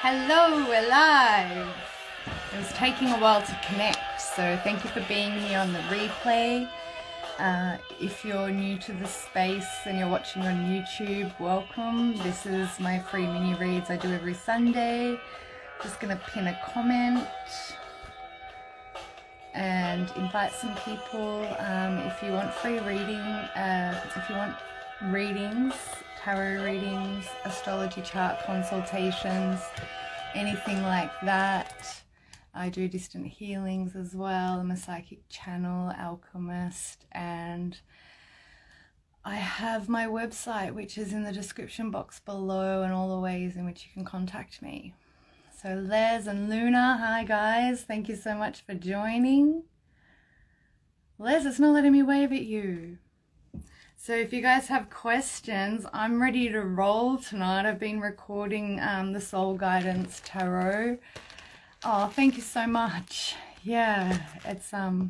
Hello, we're live. It was taking a while to connect, so thank you for being here on the replay. If you're new to the space and you're watching on YouTube, welcome. This is my free mini reads I do every Sunday. Just gonna pin a comment and invite some people. If you want free reading, if you want readings, tarot readings, astrology chart consultations, anything like that. I do distant healings as well. I'm a psychic channel, alchemist, and I have my website, which is in the description box below, and all the ways in which you can contact me. So Les and Luna, hi guys, thank you so much for joining. Les, it's not letting me wave at you. So if you guys have questions, I'm ready to roll tonight. I've been recording the Soul Guidance Tarot. Oh, thank you so much. Yeah, it's I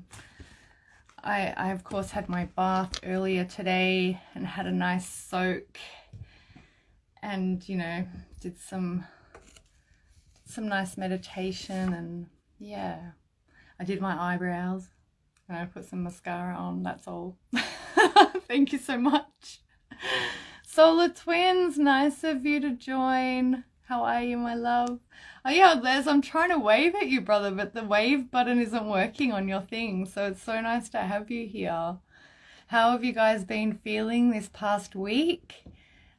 of course had my bath earlier today and had a nice soak, and you know, did some nice meditation, and yeah, I did my eyebrows and I put some mascara on, that's all. Thank you so much. Solar Twins, nice of you to join. How are you, my love? Oh yeah, Les, I'm trying to wave at you, brother, but the wave button isn't working on your thing, so it's so nice to have you here. How have you guys been feeling this past week?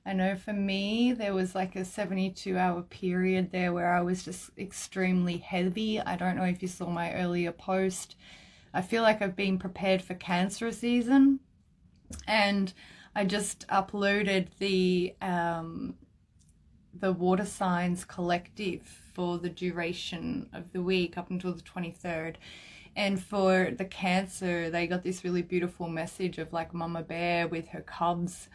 I know for me, there was like a 72-hour period there where I was just extremely heavy. I don't know if you saw my earlier post. I feel like I've been prepared for Cancer season, and I just uploaded the water signs collective for the duration of the week up until the 23rd. And for the Cancer, they got this really beautiful message of like Mama Bear with her cubs,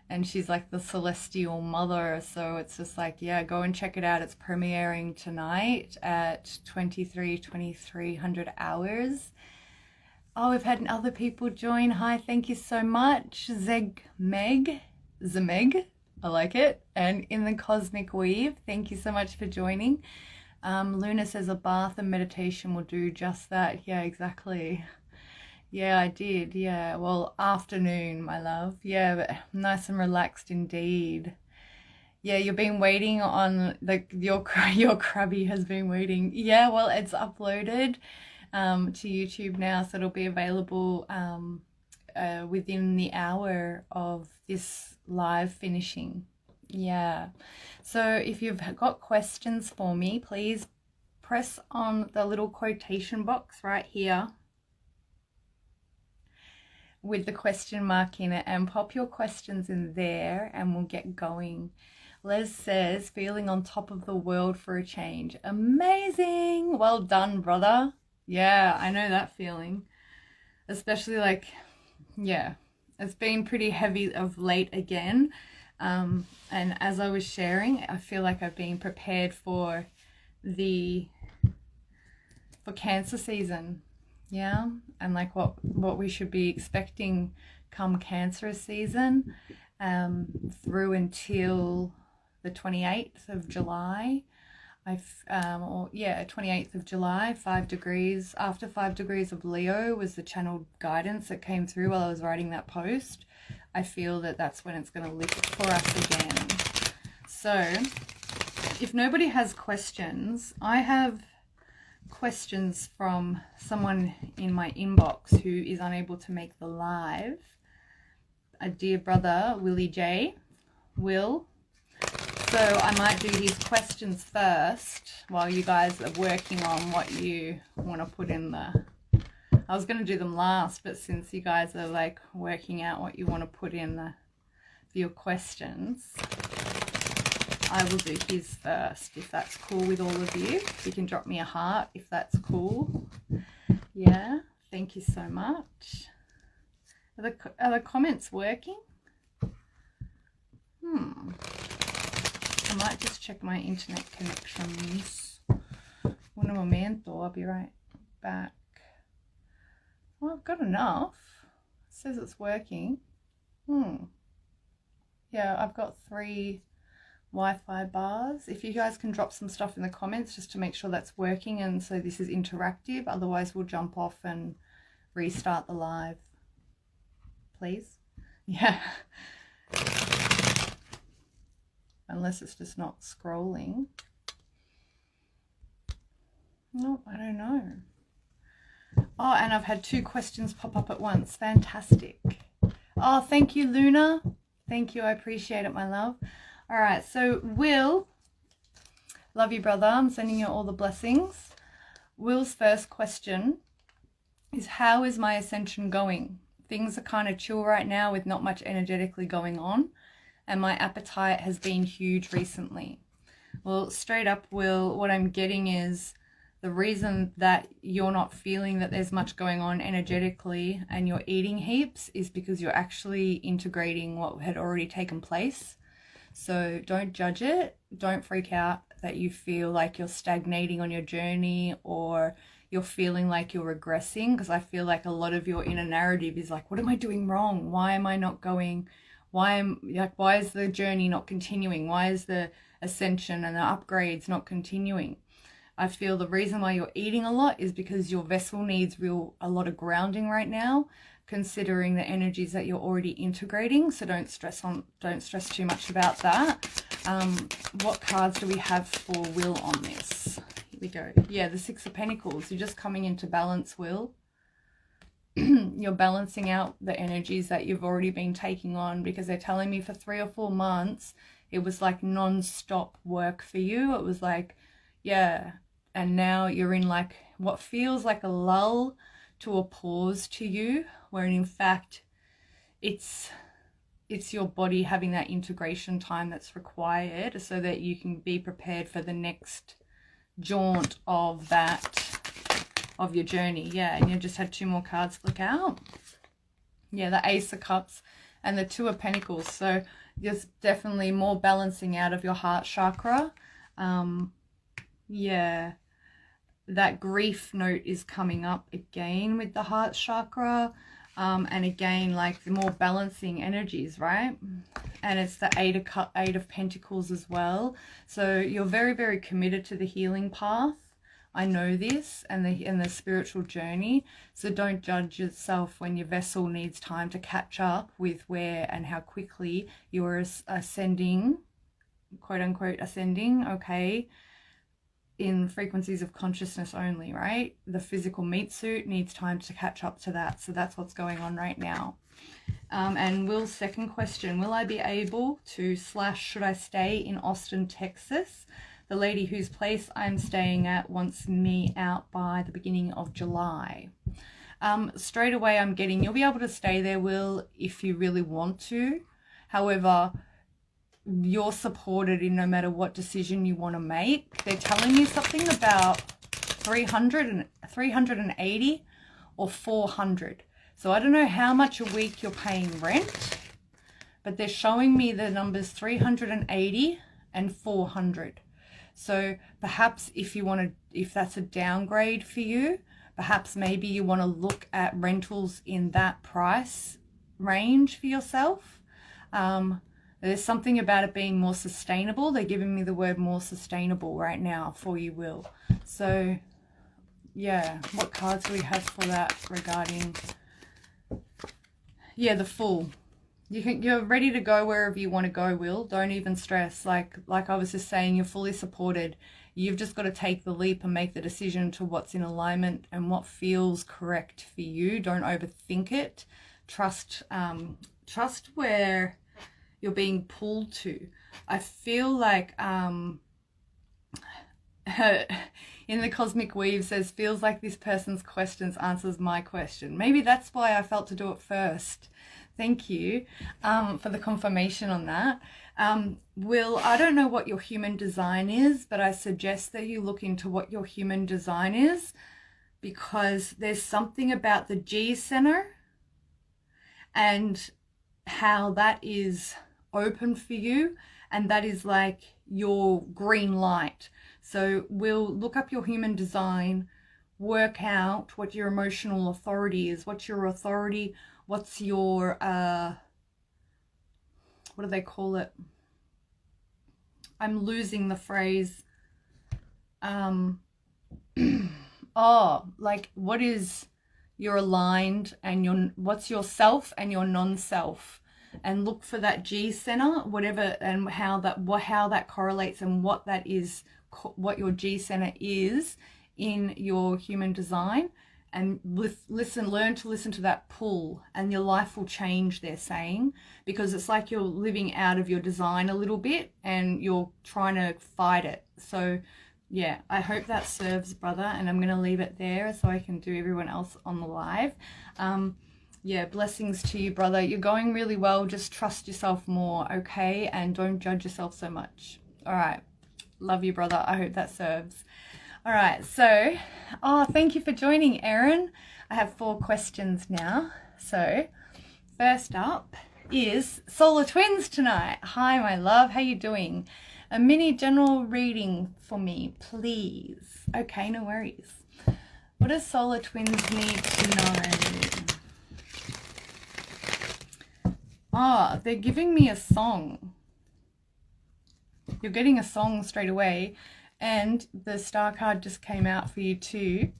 and she's like the celestial mother. So it's just like, yeah, go and check it out. It's premiering tonight at 2300 hours. Oh, we've had other people join. Hi, thank you so much. Zemeg, I like it. And In the Cosmic Weave, thank you so much for joining. Luna says a bath and meditation will do just that. Yeah, exactly. Yeah, I did. Yeah, well, afternoon, my love. Yeah, but nice and relaxed indeed. Yeah, you've been waiting on your crabby has been waiting. Yeah, well, it's uploaded to YouTube now, so it'll be available within the hour of this live finishing. Yeah, so if you've got questions for me, please press on the little quotation box right here with the question mark in it and pop your questions in there and we'll get going. Les says, feeling on top of the world for a change. Amazing. Well done, brother. Yeah, I know that feeling. Especially like, yeah, it's been pretty heavy of late again. And as I was sharing, I feel like I've been prepared for Cancer season. Yeah, and like what we should be expecting come Cancer season, through until the 28th of July. 28th of July, 5 degrees. After 5 degrees of Leo was the channeled guidance that came through while I was writing that post. I feel that that's when it's going to lift for us again. So if nobody has questions, I have questions from someone in my inbox who is unable to make the live. A dear brother, Willie J. Will. So I might do his questions first while you guys are working on what you want to put in the... I was going to do them last, but since you guys are like working out what you want to put in for your questions, I will do his first, if that's cool with all of you. You can drop me a heart if that's cool. Yeah, thank you so much. Are the comments working? I might just check my internet connections. Un momento, I'll be right back. Well, I've got enough. It says it's working. Yeah, I've got 3 Wi-Fi bars. If you guys can drop some stuff in the comments just to make sure that's working and so this is interactive. Otherwise we'll jump off and restart the live. Please. Yeah. Unless it's just not scrolling. No, I don't know. Oh, and I've had 2 questions pop up at once. Fantastic. Oh, thank you, Luna. Thank you. I appreciate it, my love. All right. So, Will, love you, brother. I'm sending you all the blessings. Will's first question is, how is my ascension going? Things are kind of chill right now with not much energetically going on. And my appetite has been huge recently. Well, straight up, Will, what I'm getting is the reason that you're not feeling that there's much going on energetically and you're eating heaps is because you're actually integrating what had already taken place. So don't judge it. Don't freak out that you feel like you're stagnating on your journey or you're feeling like you're regressing, because I feel like a lot of your inner narrative is like, what am I doing wrong? Why am I not going? Why is the journey not continuing? Why is the ascension and the upgrades not continuing? I feel the reason why you're eating a lot is because your vessel needs a lot of grounding right now, considering the energies that you're already integrating. So don't stress too much about that. What cards do we have for Will on this? Here we go. Yeah, the 6 of Pentacles. You're just coming into balance, Will. You're balancing out the energies that you've already been taking on, because they're telling me for 3 or 4 months it was like non-stop work for you. It was like, yeah, and now you're in like what feels like a lull to a pause to you, where in fact it's your body having that integration time that's required so that you can be prepared for the next jaunt of your journey. Yeah, and you just had 2 more cards flick out. Yeah, the Ace of Cups and the 2 of Pentacles. So there's definitely more balancing out of your heart chakra. Yeah, that grief note is coming up again with the heart chakra. And again, like the more balancing energies, right? And it's the 8 of Pentacles as well. So you're very, very committed to the healing path. I know this, and the spiritual journey. So don't judge yourself when your vessel needs time to catch up with where and how quickly you're ascending, quote unquote ascending, okay, in frequencies of consciousness only, right? The physical meat suit needs time to catch up to that. So that's what's going on right now. And Will's second question, will I be able to / should I stay in Austin, Texas? The lady whose place I'm staying at wants me out by the beginning of July. Straight away I'm getting, you'll be able to stay there, Will, if you really want to. However, you're supported in no matter what decision you want to make. They're telling me something about 380 or 400. So I don't know how much a week you're paying rent, but they're showing me the numbers 380 and 400. So perhaps if that's a downgrade for you, perhaps maybe you want to look at rentals in that price range for yourself. There's something about it being more sustainable. They're giving me the word more sustainable right now for you, Will. So yeah, what cards do we have for that regarding? Yeah, the Fool. You're ready to go wherever you want to go, Will. Don't even stress. Like I was just saying, you're fully supported. You've just got to take the leap and make the decision to what's in alignment and what feels correct for you. Don't overthink it. Trust where you're being pulled to. I feel like in the Cosmic Weave says, feels like this person's questions answers my question. Maybe that's why I felt to do it first. Thank you for the confirmation on that. Will, I don't know what your human design is, but I suggest that you look into what your human design is, because there's something about the G center and how that is open for you, and that is like your green light. So we'll look up your human design, work out what your emotional authority is, what's your authority, what's your what do they call it, I'm losing the phrase. Oh, like what is your aligned and what's your self and your non-self, and look for that G center, whatever, and how that correlates and what that is, what your G center is in your human design, and learn to listen to that pull, and your life will change, they're saying, because it's like you're living out of your design a little bit and you're trying to fight it. So yeah, I hope that serves, brother, and I'm going to leave it there so I can do everyone else on the live. Yeah, blessings to you, brother. You're going really well. Just trust yourself more, okay? And don't judge yourself so much. All right. Love you, brother. I hope that serves. All right, so, thank you for joining, Erin. I have 4 questions now. So, first up is solar twins tonight. Hi, my love. How you doing? A mini general reading for me, please. Okay, no worries. What does solar twins need to know? They're giving me a song. You're getting a song straight away. And the star card just came out for you too.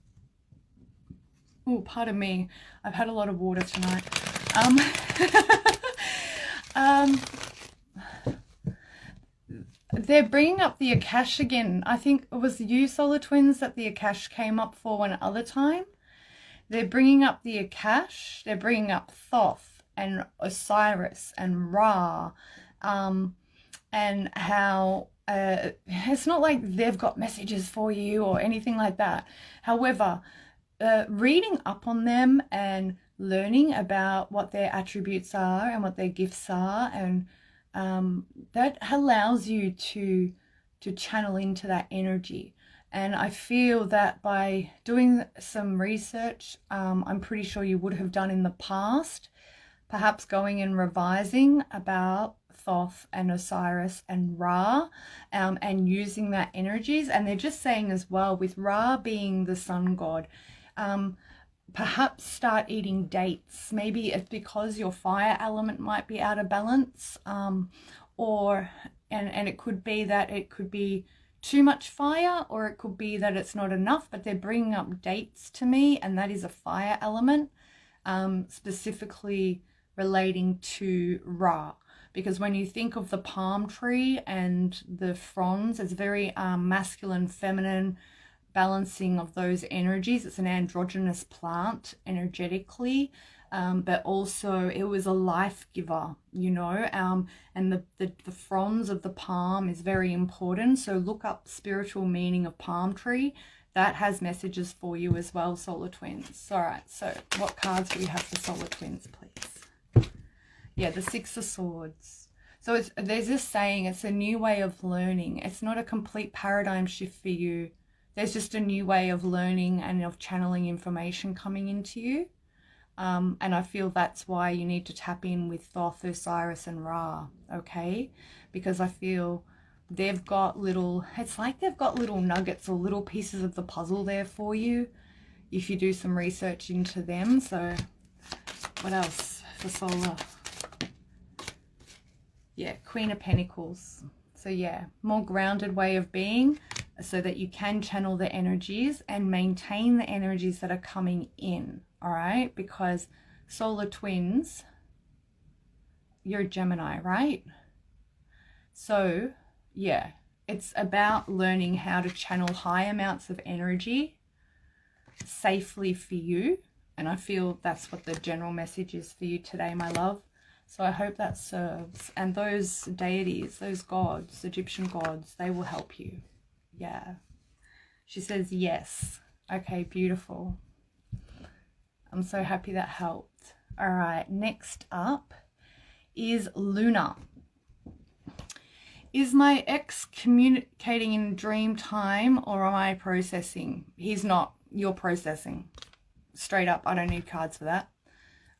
Oh, pardon me. I've had a lot of water tonight. They're bringing up the Akash again. I think it was you, solar twins, that the Akash came up for one other time. They're bringing up the Akash. They're bringing up Thoth and Osiris and Ra, and how it's not like they've got messages for you or anything like that. However, reading up on them and learning about what their attributes are and what their gifts are, and that allows you to channel into that energy. And I feel that by doing some research, I'm pretty sure you would have done in the past, perhaps going and revising about Thoth and Osiris and Ra, and using that energies. And they're just saying as well, with Ra being the sun god, perhaps start eating dates. Maybe it's because your fire element might be out of balance, or it could be that it could be too much fire, or it could be that it's not enough. But they're bringing up dates to me, and that is a fire element, specifically relating to Ra. Because when you think of the palm tree and the fronds, it's very masculine, feminine, balancing of those energies. It's an androgynous plant energetically, but also it was a life giver, you know, and the fronds of the palm is very important. So look up spiritual meaning of palm tree. That has messages for you as well, solar twins. All right, so what cards do we have for solar twins, please? Yeah, the 6 of Swords. So there's this saying, it's a new way of learning. It's not a complete paradigm shift for you. There's just a new way of learning and of channeling information coming into you. And I feel that's why you need to tap in with Thoth, Osiris, and Ra, okay? Because I feel they've got it's like they've got little nuggets or little pieces of the puzzle there for you if you do some research into them. So what else for solar? Yeah, Queen of Pentacles. So yeah, more grounded way of being so that you can channel the energies and maintain the energies that are coming in, all right? Because solar twins, you're a Gemini, right? So yeah, it's about learning how to channel high amounts of energy safely for you. And I feel that's what the general message is for you today, my love. So I hope that serves. And those deities, those gods, Egyptian gods, they will help you. Yeah. She says yes. Okay, beautiful. I'm so happy that helped. All right, next up is Luna. Is my ex communicating in dream time, or am I processing? He's not. You're processing. Straight up, I don't need cards for that.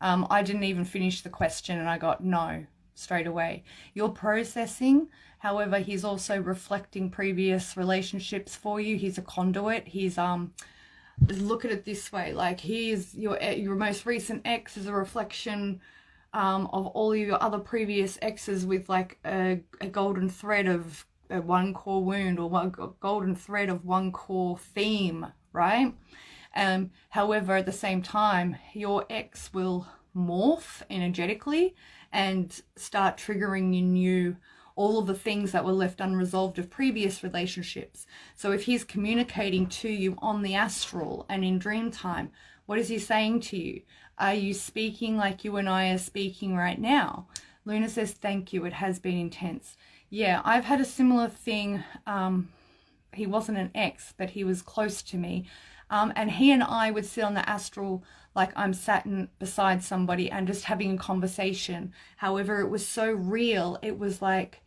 I didn't even finish the question and I got no straight away. You're processing. However, he's also reflecting previous relationships for you. He's a conduit. He's look at it this way, like he's your most recent ex is a reflection of all your other previous exes with like a golden thread of one core wound, or one golden thread of one core theme, right? However, at the same time, your ex will morph energetically and start triggering in you all of the things that were left unresolved of previous relationships. So if he's communicating to you on the astral and in dream time, what is he saying to you? Are you speaking like you and I are speaking right now? Luna says, thank you. It has been intense. Yeah, I've had a similar thing. He wasn't an ex, but he was close to me. And he and I would sit on the astral like I'm sat beside somebody and just having a conversation. However, it was so real. It was like,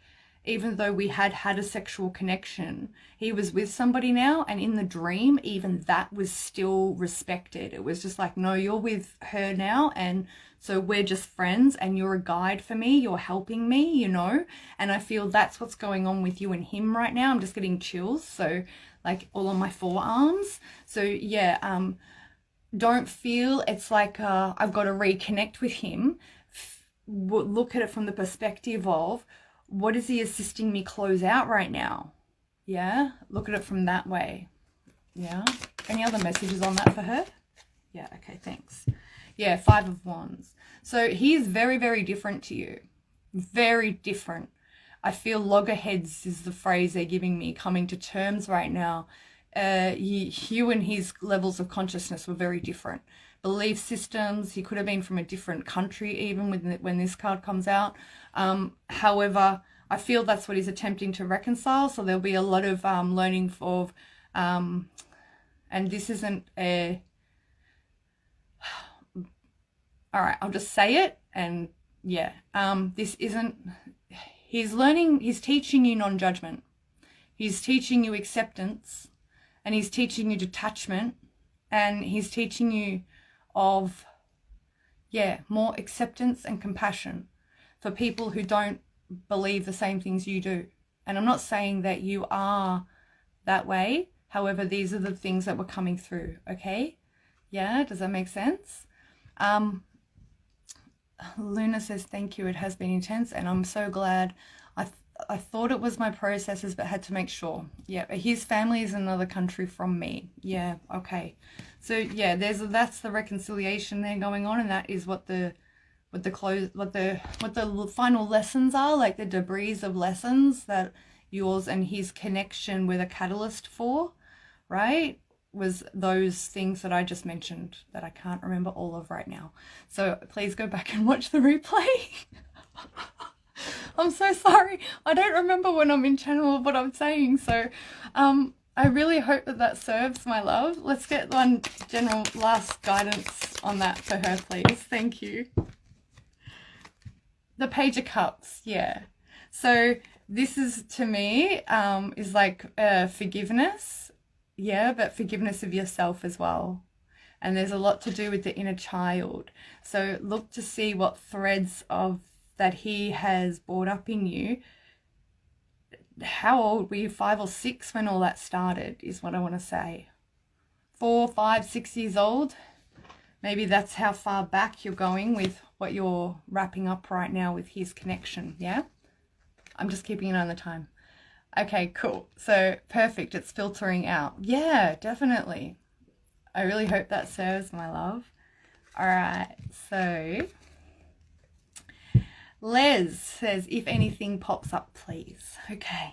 even though we had had a sexual connection, he was with somebody now, and in the dream, even that was still respected. It was just like, no, you're with her now, and so we're just friends, and you're a guide for me, you're helping me, you know? And I feel that's what's going on with you and him right now. I'm just getting chills, so like all on my forearms. So yeah, don't feel it's like I've got to reconnect with him. Look at it from the perspective of, what is he assisting me close out right now? Yeah, look at it from that way. Yeah, any other messages on that for her? Yeah, okay, thanks. Yeah, 5 of Wands. So he's very, very different to you. Very different. I feel loggerheads is the phrase they're giving me, coming to terms right now. You and his levels of consciousness were very different. Belief systems, he could have been from a different country even when this card comes out. However, I feel that's what he's attempting to reconcile. So there'll be a lot of learning of, and this isn't a, all right, I'll just say it. And yeah, this isn't, he's teaching you non-judgment. He's teaching you acceptance, and he's teaching you detachment, and he's teaching you of, yeah, more acceptance and compassion for people who don't believe the same things you do. And I'm not saying that you are that way. However, these are the things that were coming through, okay? Yeah, does that make sense? Luna says, thank you. It has been intense, and I'm so glad. I thought it was my processes, but had to make sure. Yeah, his family is in another country from me. Yeah, okay. So yeah, that's the reconciliation there going on, and that is what the final lessons are, like the debris of lessons that yours and his connection with a catalyst for, right? Was those things that I just mentioned that I can't remember all of right now. So please go back and watch the replay. I'm so sorry. I don't remember when I'm in channel what I'm saying. So I really hope that serves, my love. Let's get one general last guidance on that for her, please. Thank you. The Page of Cups, yeah. So this is, to me, is like forgiveness. Yeah, but forgiveness of yourself as well. And there's a lot to do with the inner child. So look to see what threads of that he has brought up in you. How old were you? 5 or 6 when all that started is what I want to say. 4, 5, 6 years old. Maybe that's how far back you're going with what you're wrapping up right now with his connection. Yeah, I'm just keeping an eye on the time. Okay, cool. So perfect. It's filtering out. Yeah, definitely. I really hope that serves, my love. All right. So Les says, if anything pops up, please. Okay.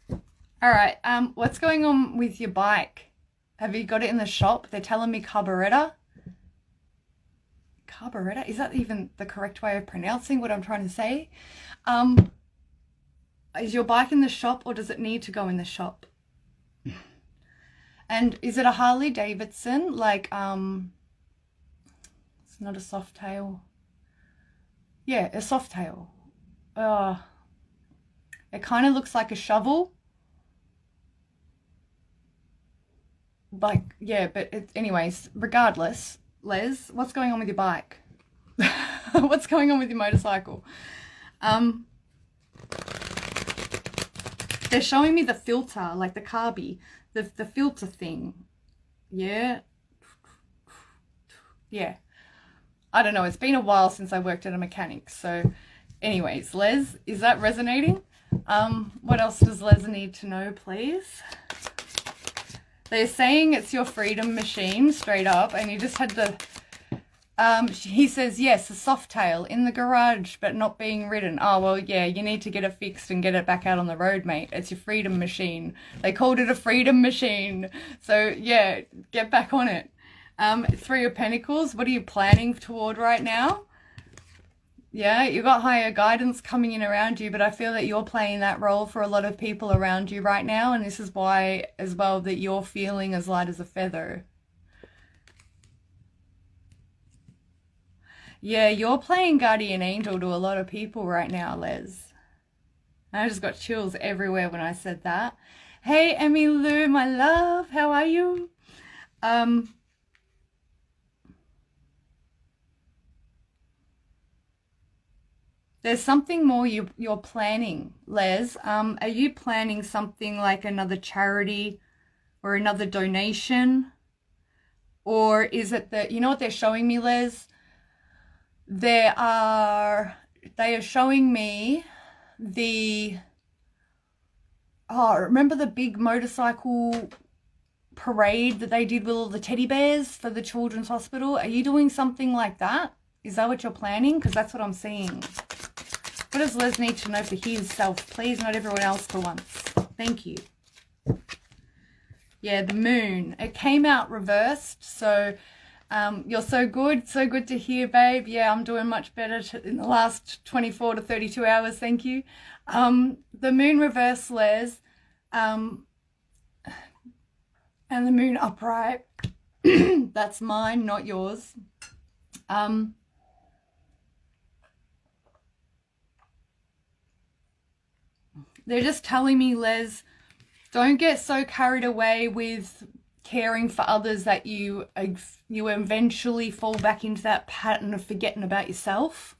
All right. What's going on with your bike? Have you got it in the shop? They're telling me carburetor. Carburetor? Is that even the correct way of pronouncing what I'm trying to say? Is your bike in the shop, or does it need to go in the shop? And is it a Harley Davidson? Like, it's not a soft tail. Yeah, a soft tail. It kind of looks like a shovel. Like, yeah, but anyways, regardless, Les, what's going on with your bike? What's going on with your motorcycle? They're showing me the filter, like the carby, the filter thing. Yeah. Yeah. I don't know. It's been a while since I worked at a mechanic. So anyways, Les, is that resonating? What else does Les need to know, please? They're saying it's your freedom machine, straight up, and you just had to... he says, yes, a soft tail in the garage, but not being ridden. Oh, well, yeah, you need to get it fixed and get it back out on the road, mate. It's your freedom machine. They called it a freedom machine. So, yeah, get back on it. Three of Pentacles, what are you planning toward right now? Yeah, you've got higher guidance coming in around you, but I feel that you're playing that role for a lot of people around you right now, and this is why, as well, that you're feeling as light as a feather. Yeah, you're playing guardian angel to a lot of people right now, Les. I just got chills everywhere when I said that. Hey, Emilu, my love, how are you? There's something more you're planning, Les. Are you planning something like another charity or another donation? Or is it that, you know what they're showing me, Les? They are showing me the, remember the big motorcycle parade that they did with all the teddy bears for the children's hospital? Are you doing something like that? Is that what you're planning? Because that's what I'm seeing. What does Les need to know for his self, please? Not everyone else for once. Thank you. Yeah, the moon. It came out reversed, so you're so good. So good to hear, babe. Yeah, I'm doing much better in the last 24 to 32 hours, thank you. The moon reverse, Les, and the moon upright. That's mine, not yours. They're just telling me, Les, don't get so carried away with caring for others that you eventually fall back into that pattern of forgetting about yourself.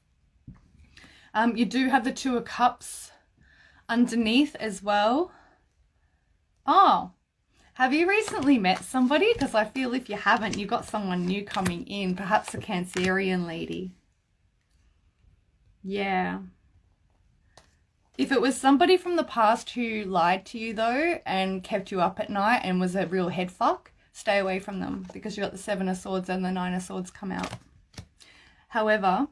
You do have the Two of Cups underneath as well. Oh, have you recently met somebody? Because I feel if you haven't, you've got someone new coming in, perhaps a Cancerian lady. Yeah. If it was somebody from the past who lied to you, though, and kept you up at night and was a real head fuck, stay away from them, because you got the Seven of Swords and the Nine of Swords come out. However,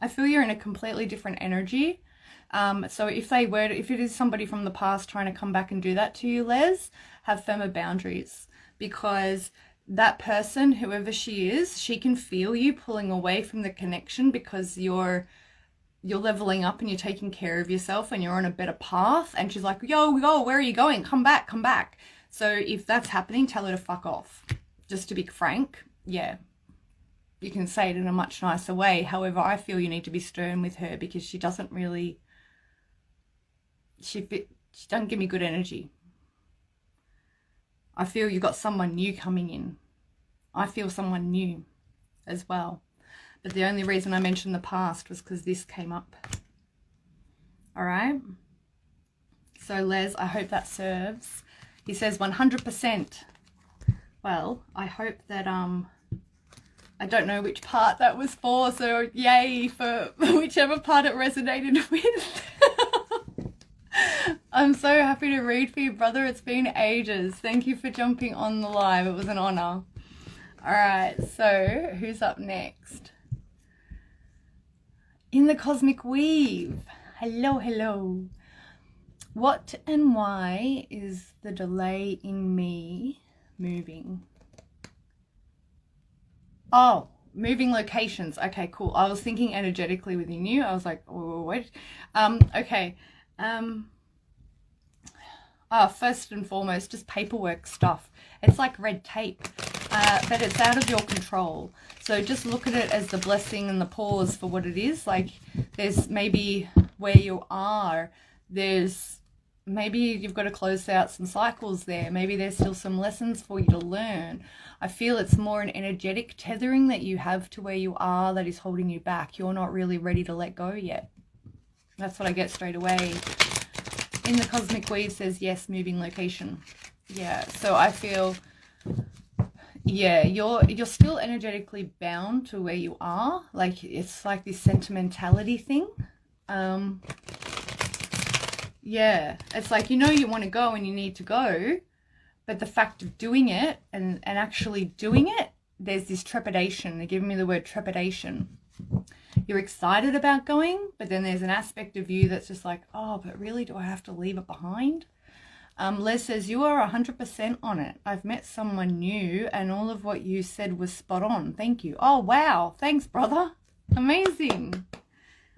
I feel you're in a completely different energy. So if it is somebody from the past trying to come back and do that to you, Les, have firmer boundaries, because that person, whoever she is, she can feel you pulling away from the connection because you're leveling up and you're taking care of yourself and you're on a better path, and she's like, yo, where are you going? Come back. So if that's happening, tell her to fuck off. Just to be frank, yeah. You can say it in a much nicer way. However, I feel you need to be stern with her, because she doesn't really, she doesn't give me good energy. I feel you got someone new coming in. I feel someone new as well. But the only reason I mentioned the past was because this came up. All right. So, Les, I hope that serves. He says 100%. Well, I hope that, I don't know which part that was for, so yay for whichever part it resonated with. I'm so happy to read for you, brother. It's been ages. Thank you for jumping on the live. It was an honor. All right, so who's up next? In the Cosmic Weave. Hello. What and why is the delay in me moving? Oh, moving locations. Okay, cool. I was thinking energetically within you. I was like, oh, what? Okay. First and foremost, just paperwork stuff. It's like red tape, but it's out of your control. So just look at it as the blessing and the pause for what it is. Like, there's maybe where you are, maybe you've got to close out some cycles there. Maybe there's still some lessons for you to learn. I feel it's more an energetic tethering that you have to where you are that is holding you back. You're not really ready to let go yet. That's what I get straight away. In the Cosmic Weave says, yes, moving location. Yeah, so I feel, yeah, you're still energetically bound to where you are. Like, it's like this sentimentality thing. Yeah, it's like, you know, you want to go and you need to go, but the fact of doing it and actually doing it, there's this trepidation. They're giving me the word trepidation. You're excited about going, but then there's an aspect of you that's just like, oh, but really, do I have to leave it behind? Les says, you are 100% on it. I've met someone new and all of what you said was spot on. Thank you. Oh, wow. Thanks, brother. Amazing.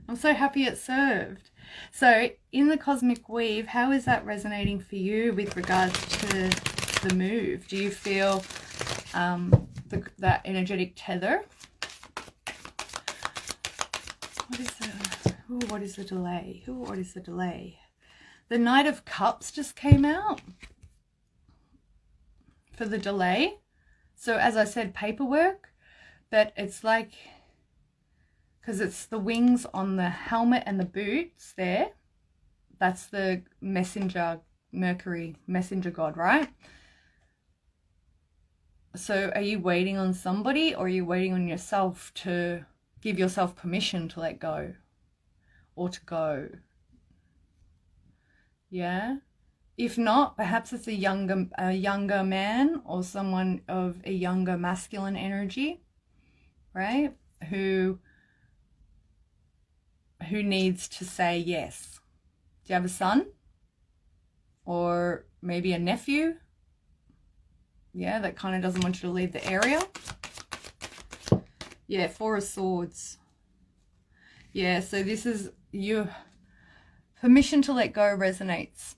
I'm so happy it served. So in the cosmic weave, how is that resonating for you with regards to the move? Do you feel that energetic tether? What is the delay? What is the delay? The Knight of Cups just came out for the delay. So as I said, paperwork, but it's like, because it's the wings on the helmet and the boots there. That's the messenger, Mercury, messenger god, right? So are you waiting on somebody, or are you waiting on yourself to give yourself permission to let go or to go? Yeah. If not, perhaps it's a younger man or someone of a younger masculine energy, right? Who needs to say yes. Do you have a son? Or maybe a nephew? Yeah, that kind of doesn't want you to leave the area. Yeah, Four of Swords. Yeah, so this is you. Permission to let go resonates.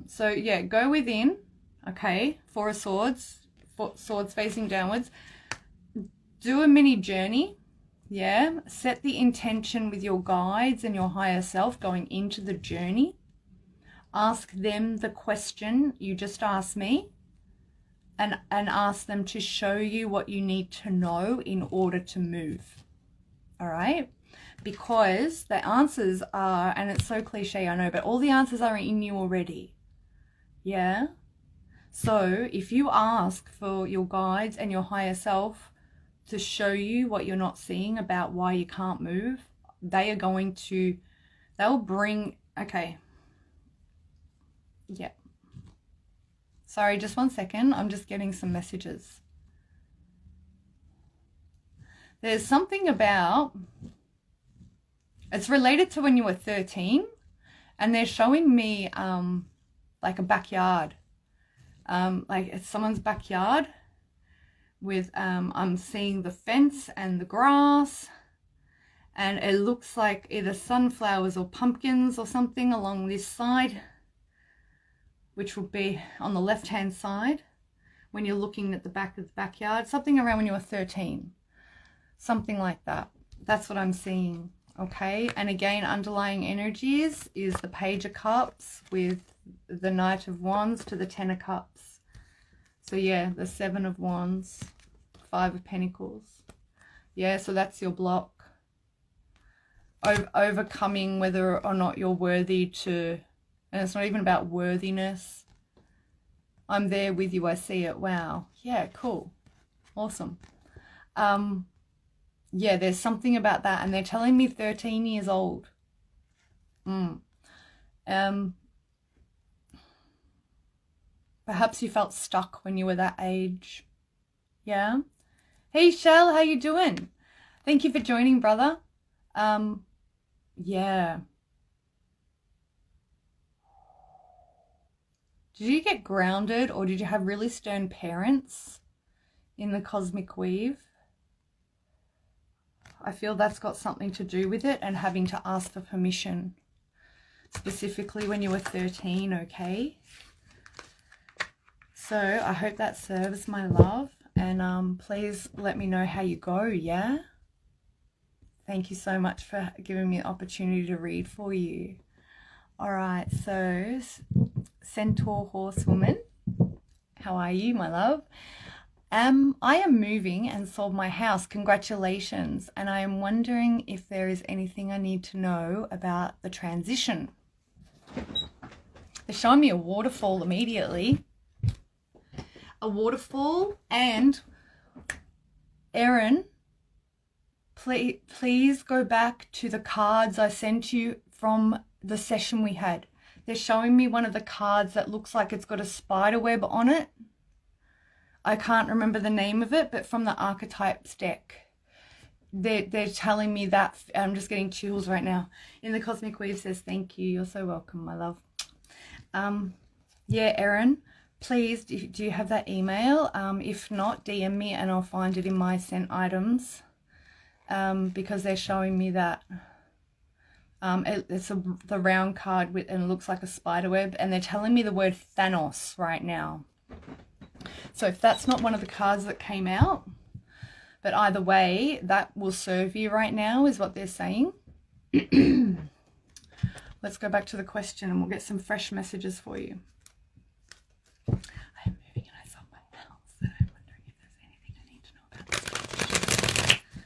So yeah, go within. Okay, Four of Swords, swords facing downwards. Do a mini journey. Yeah, set the intention with your guides and your higher self going into the journey. Ask them the question you just asked me, and ask them to show you what you need to know in order to move. All right? Because the answers are, and it's so cliche, I know, but all the answers are in you already. Yeah? So if you ask for your guides and your higher self to show you what you're not seeing about why you can't move, they'll bring, okay. Yeah. Sorry, just 1 second. I'm just getting some messages. There's something about, it's related to when you were 13, and they're showing me like a backyard, like it's someone's backyard with I'm seeing the fence and the grass, and it looks like either sunflowers or pumpkins or something along this side, which would be on the left hand side when you're looking at the back of the backyard, something around when you were 13, something like that. That's what I'm seeing. Okay, and again, underlying energies is the Page of Cups with the Knight of Wands to the Ten of Cups. So yeah, the Seven of Wands, Five of Pentacles. Yeah, so that's your block. Overcoming whether or not you're worthy to, and it's not even about worthiness. I'm there with you, I see it. Wow. Yeah, cool. Awesome. Yeah, there's something about that, and they're telling me 13 years old. Perhaps you felt stuck when you were that age. Yeah. Hey, Shell, how you doing? Thank you for joining, brother. Yeah. Did you get grounded, or did you have really stern parents in the cosmic weave? I feel that's got something to do with it, and having to ask for permission, specifically when you were 13, okay? So I hope that serves, my love, and please let me know how you go, yeah? Thank you so much for giving me the opportunity to read for you. All right, so Centaur Horsewoman, how are you, my love? I am moving and sold my house. Congratulations. And I am wondering if there is anything I need to know about the transition. They're showing me a waterfall immediately. A waterfall, and Erin, please go back to the cards I sent you from the session we had. they're showing me one of the cards that looks like it's got a spider web on it. I can't remember the name of it, but from the Archetypes deck. They're telling me that. I'm just getting chills right now. In the Cosmic Weave says, thank you. You're so welcome, my love. Yeah, Erin, please, do you have that email? If not, DM me and I'll find it in my sent items, because they're showing me that. It's the round card with, and it looks like a spider web, and they're telling me the word Thanos right now. So if that's not one of the cards that came out, but either way, that will serve you right now, is what they're saying. Let's go back to the question and we'll get some fresh messages for you. I am moving and I sold my house, so I'm wondering if there's anything I need to know about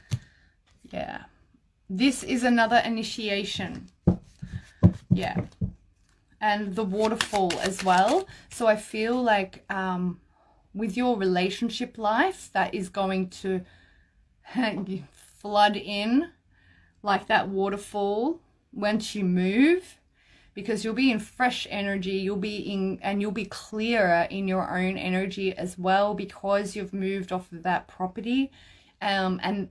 this. Yeah. This is another initiation. Yeah. And the waterfall as well. So I feel like with your relationship life, that is going to flood in like that waterfall once you move, because you'll be in fresh energy, you'll be clearer in your own energy as well, because you've moved off of that property, and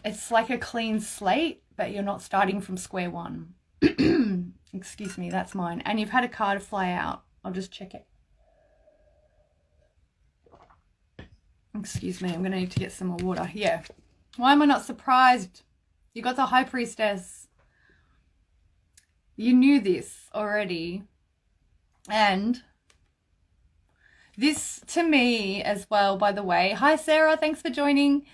it's like a clean slate, but you're not starting from square one. Excuse me, that's mine. And you've had a card fly out. I'll just check it. Excuse me, I'm gonna need to get some more water. Yeah. Why am I not surprised? You got the High Priestess. You knew this already. And this to me as well, by the way. Hi, Sarah. Thanks for joining.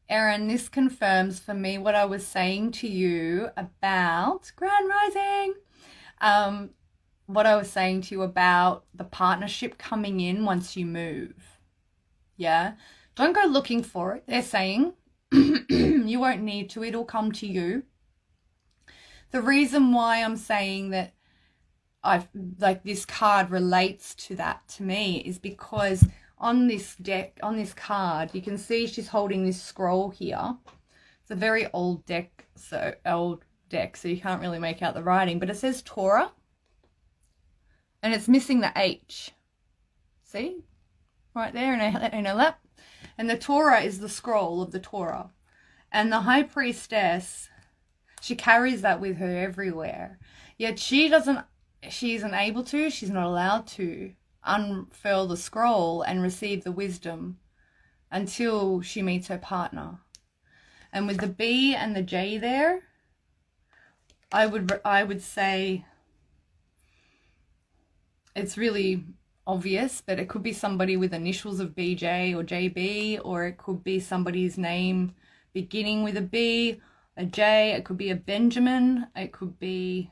Erin, this confirms for me what I was saying to you about Grand Rising. What I was saying to you about the partnership coming in once you move. Yeah. Don't go looking for it. They're saying you won't need to. It'll come to you. The reason why I'm saying that this card relates to that to me is because on this deck, on this card, you can see she's holding this scroll here. It's a very old deck, so you can't really make out the writing, but it says Torah, and it's missing the H. See? Right there in her lap. And the Torah is the scroll of the Torah. And the High Priestess, she carries that with her everywhere. Yet she isn't able to, she's not allowed to unfurl the scroll and receive the wisdom until she meets her partner. And with the B and the J there, I would say it's really obvious, but it could be somebody with initials of BJ or JB, or it could be somebody's name beginning with a B, a J, it could be a Benjamin, it could be,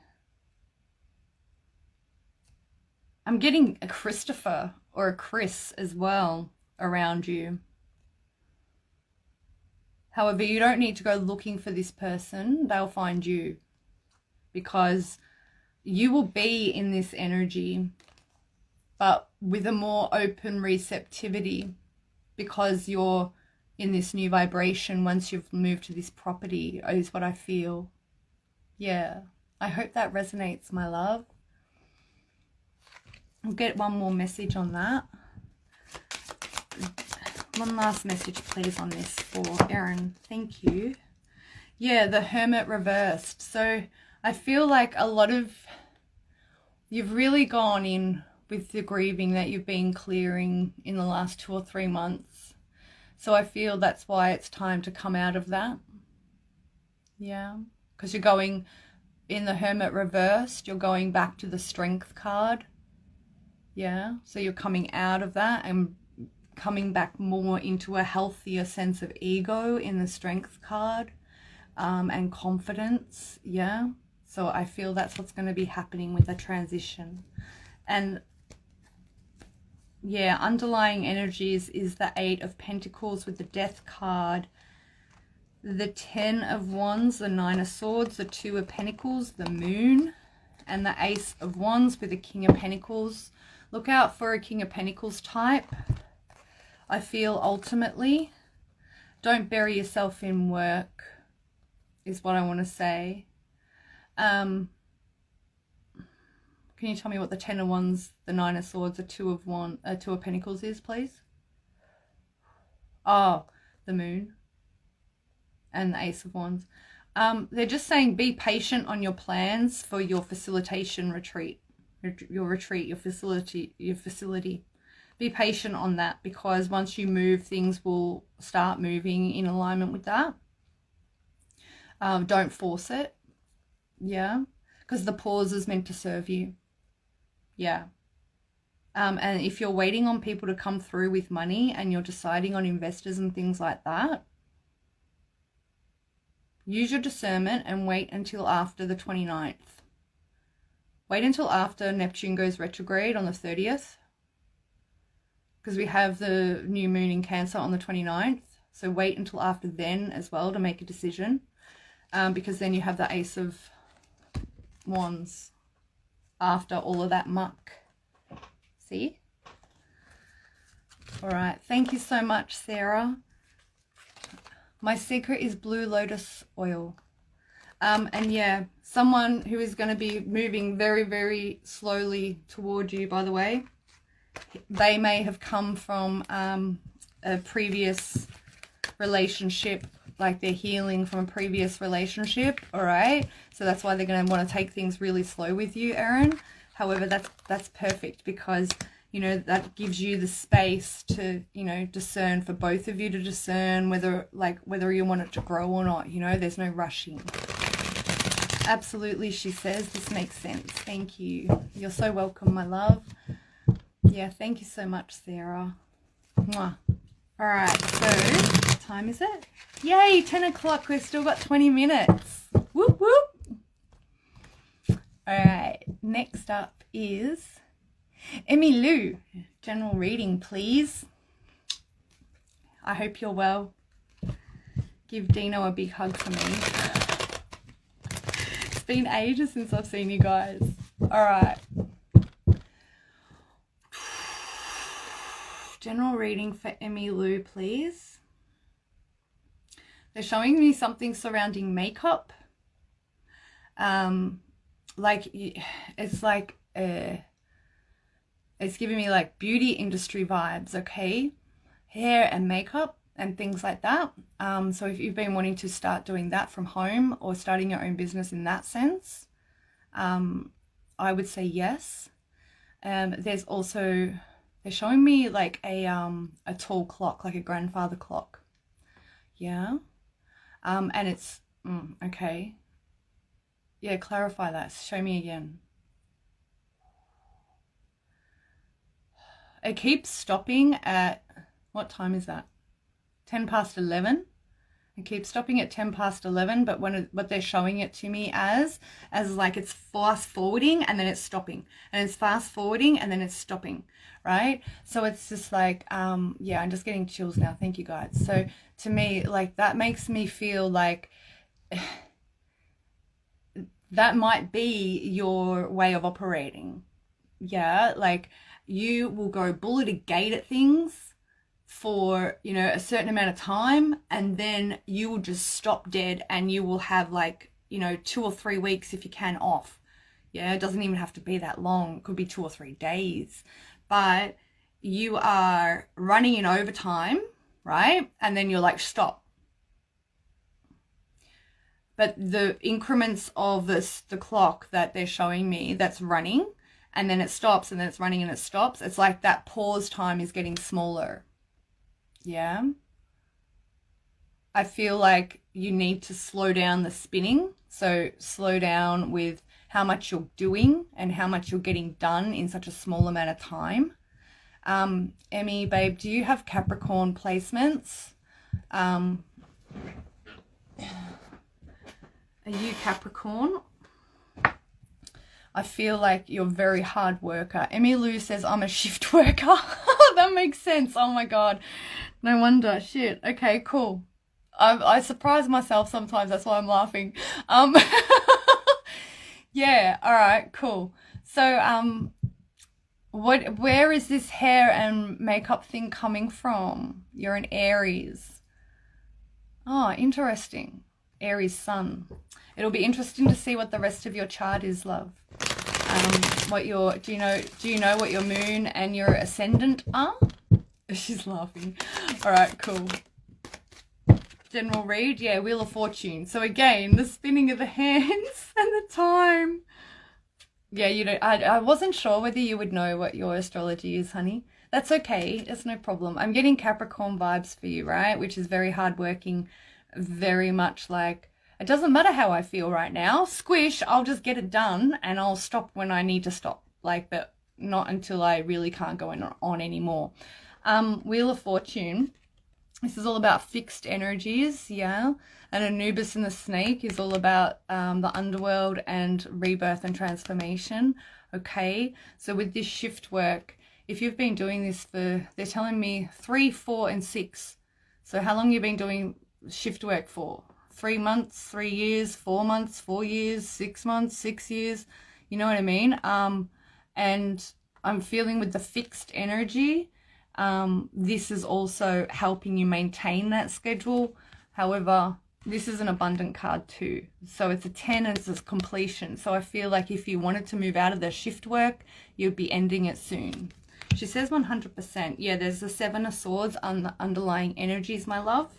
I'm getting a Christopher or a Chris as well around you. However, you don't need to go looking for this person, they'll find you, because you will be in this energy, but with a more open receptivity, because you're in this new vibration once you've moved to this property, is what I feel. Yeah, I hope that resonates, my love. I'll get one more message on that. One last message, please, on this for Erin. Thank you. Yeah, the Hermit Reversed. So I feel like a lot of, you've really gone in with the grieving that you've been clearing in the last 2 or 3 months. So I feel that's why it's time to come out of that. Yeah, because you're going, in the Hermit Reversed, you're going back to the Strength card. Yeah, so you're coming out of that and coming back more into a healthier sense of ego in the Strength card, and confidence. Yeah, so I feel that's what's going to be happening with the transition. And yeah, underlying energies is the 8 of Pentacles with the Death card, the 10 of Wands, the 9 of Swords, the 2 of Pentacles, the Moon, and the Ace of Wands with the King of Pentacles. Look out for a King of Pentacles type. I feel ultimately, don't bury yourself in work, is what I want to say. Can Can you tell me what the 10 of Wands, the 9 of Swords, the 2 of Pentacles is, please? Oh, the Moon and the Ace of Wands. They're just saying be patient on your plans for your facilitation retreat. Your retreat, your facility. Be patient on that, because once you move, things will start moving in alignment with that. Don't force it. Yeah. Because the pause is meant to serve you. Yeah. And if you're waiting on people to come through with money and you're deciding on investors and things like that, use your discernment and wait until after the 29th. Wait until after Neptune goes retrograde on the 30th. Because we have the new moon in Cancer on the 29th. So wait until after then as well to make a decision. Because then you have the Ace of Wands after all of that muck. See? All right. Thank you so much, Sarah. My secret is blue lotus oil. And yeah, someone who is going to be moving very, very slowly toward you, by the way. They may have come from a previous relationship, like they're healing from a previous relationship, all right? So that's why they're going to want to take things really slow with you, Erin. However, that's perfect, because, you know, that gives you the space to, you know, discern, for both of you to discern whether you want it to grow or not. You know, there's no rushing. Absolutely, she says. This makes sense. Thank you. You're so welcome, my love. Yeah, thank you so much, Sarah. Mwah. All right, so what time is it? Yay, 10 o'clock. We've still got 20 minutes. Whoop, whoop. All right, next up is Emilu. General reading, please. I hope you're well. Give Dino a big hug for me. It's been ages since I've seen you guys. All right. General reading for Emilu, please. They're showing me something surrounding makeup. It's giving me like beauty industry vibes, okay? Hair and makeup and things like that. So if you've been wanting to start doing that from home or starting your own business in that sense, I would say yes. There's also, they're showing me like a tall clock, like a grandfather clock. Yeah. And it's, okay. Yeah, clarify that. Show me again. It keeps stopping at, what time is that? 10 past 11. It keeps stopping at 10 past 11, but what they're showing it to me as like it's fast forwarding and then it's stopping, and it's fast forwarding and then it's stopping, right? So it's just like, yeah, I'm just getting chills now. Thank you, guys. So to me, like, that makes me feel like that might be your way of operating. Yeah, like you will go bull at a gate at things for, you know, a certain amount of time, and then you will just stop dead, and you will have like, you know, 2 or 3 weeks if you can off. Yeah, it doesn't even have to be that long. It could be 2 or 3 days, but you are running in overtime, right? And then you're like, stop. But the increments of the clock that they're showing me that's running, and then it stops, and then it's running and it stops, it's like that pause time is getting smaller. Yeah. I feel like you need to slow down the spinning. So slow down with how much you're doing and how much you're getting done in such a small amount of time. Emmy, babe, do you have Capricorn placements? Are you Capricorn? I feel like you're a very hard worker. Emilu says I'm a shift worker. That makes sense. Oh my God. No wonder. Shit. Okay, cool. I surprise myself sometimes. That's why I'm laughing. Yeah. All right. Cool. So, where is this hair and makeup thing coming from? You're an Aries. Oh, interesting. Aries sun. It'll be interesting to see what the rest of your chart is, love. what your, do you know what your moon and your ascendant are? She's laughing. All right, cool. General read, yeah, Wheel of Fortune. So again, the spinning of the hands and the time. Yeah, you know, I wasn't sure whether you would know what your astrology is, honey. That's okay. It's no problem. I'm getting Capricorn vibes for you, right? Which is very hardworking, very much like, it doesn't matter how I feel right now. Squish, I'll just get it done and I'll stop when I need to stop. Like, but not until I really can't go on anymore. Wheel of Fortune. This is all about fixed energies, yeah. And Anubis and the Snake is all about the underworld and rebirth and transformation, okay? So with this shift work, if you've been doing this for, they're telling me 3, 4, and 6. So how long have you been doing shift work for? 3 months, 3 years, 4 months, 4 years, 6 months, 6 years, you know what I mean? And I'm feeling with the fixed energy, this is also helping you maintain that schedule. However, this is an abundant card too. So it's a 10 and it's a completion. So I feel like if you wanted to move out of the shift work, you'd be ending it soon. She says 100%. Yeah, there's the 7 of Swords on the underlying energies, my love.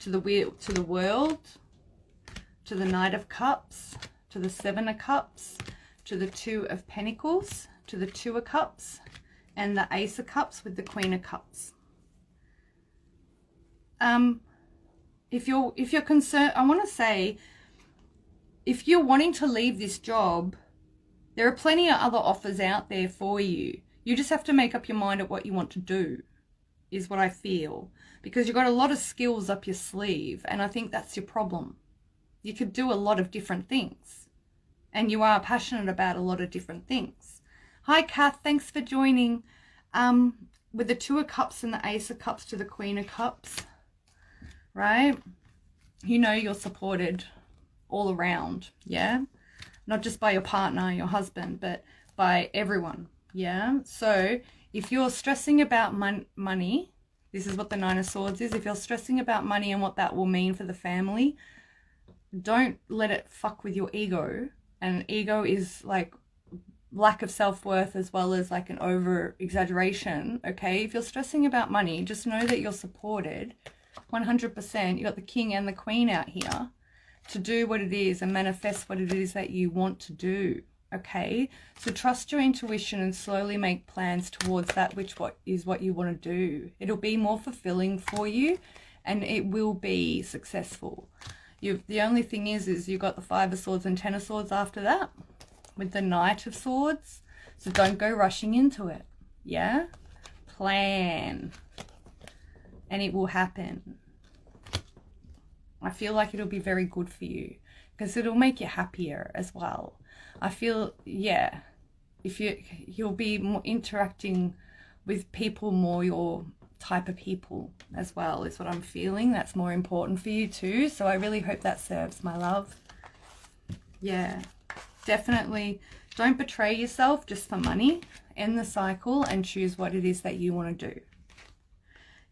To the wheel, to the world, to the Knight of Cups, to the 7 of Cups, to the 2 of Pentacles, to the 2 of Cups, and the Ace of Cups with the Queen of Cups. If you're concerned, I want to say, if you're wanting to leave this job, there are plenty of other offers out there for you. You just have to make up your mind at what you want to do, is what I feel. Because you've got a lot of skills up your sleeve, and I think that's your problem. You could do a lot of different things, and you are passionate about a lot of different things. Hi, Kath. Thanks for joining. With the 2 of Cups and the Ace of Cups to the Queen of Cups, right? You know you're supported all around, yeah? Not just by your partner, your husband, but by everyone, yeah? So if you're stressing about money, this is what the 9 of Swords is. If you're stressing about money and what that will mean for the family, don't let it fuck with your ego. And ego is like lack of self-worth as well as like an over exaggeration, okay? If you're stressing about money, just know that you're supported 100%. You got the King and the Queen out here to do what it is and manifest what it is that you want to do, okay? So trust your intuition and slowly make plans towards that what you want to do. It'll be more fulfilling for you and it will be successful. The only thing is you've got the 5 of Swords and 10 of Swords after that with the Knight of Swords. So don't go rushing into it, yeah? Plan and it will happen. I feel like it'll be very good for you because it'll make you happier as well. I feel, yeah, if you'll be more interacting with people, more your type of people as well is what I'm feeling. That's more important for you too. So I really hope that serves, my love. Yeah, definitely don't betray yourself just for money. End the cycle and choose what it is that you want to do.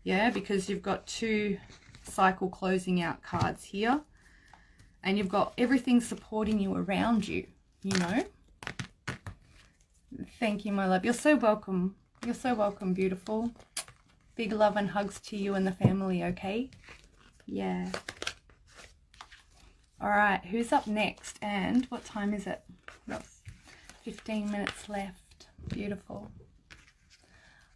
Yeah, because you've got 2 cycle closing out cards here and you've got everything supporting you around you, you know. Thank you, my love. You're so welcome. You're so welcome, beautiful. Big love and hugs to you and the family, okay? Yeah. All right, who's up next? And what time is it? We've got 15 minutes left. Beautiful.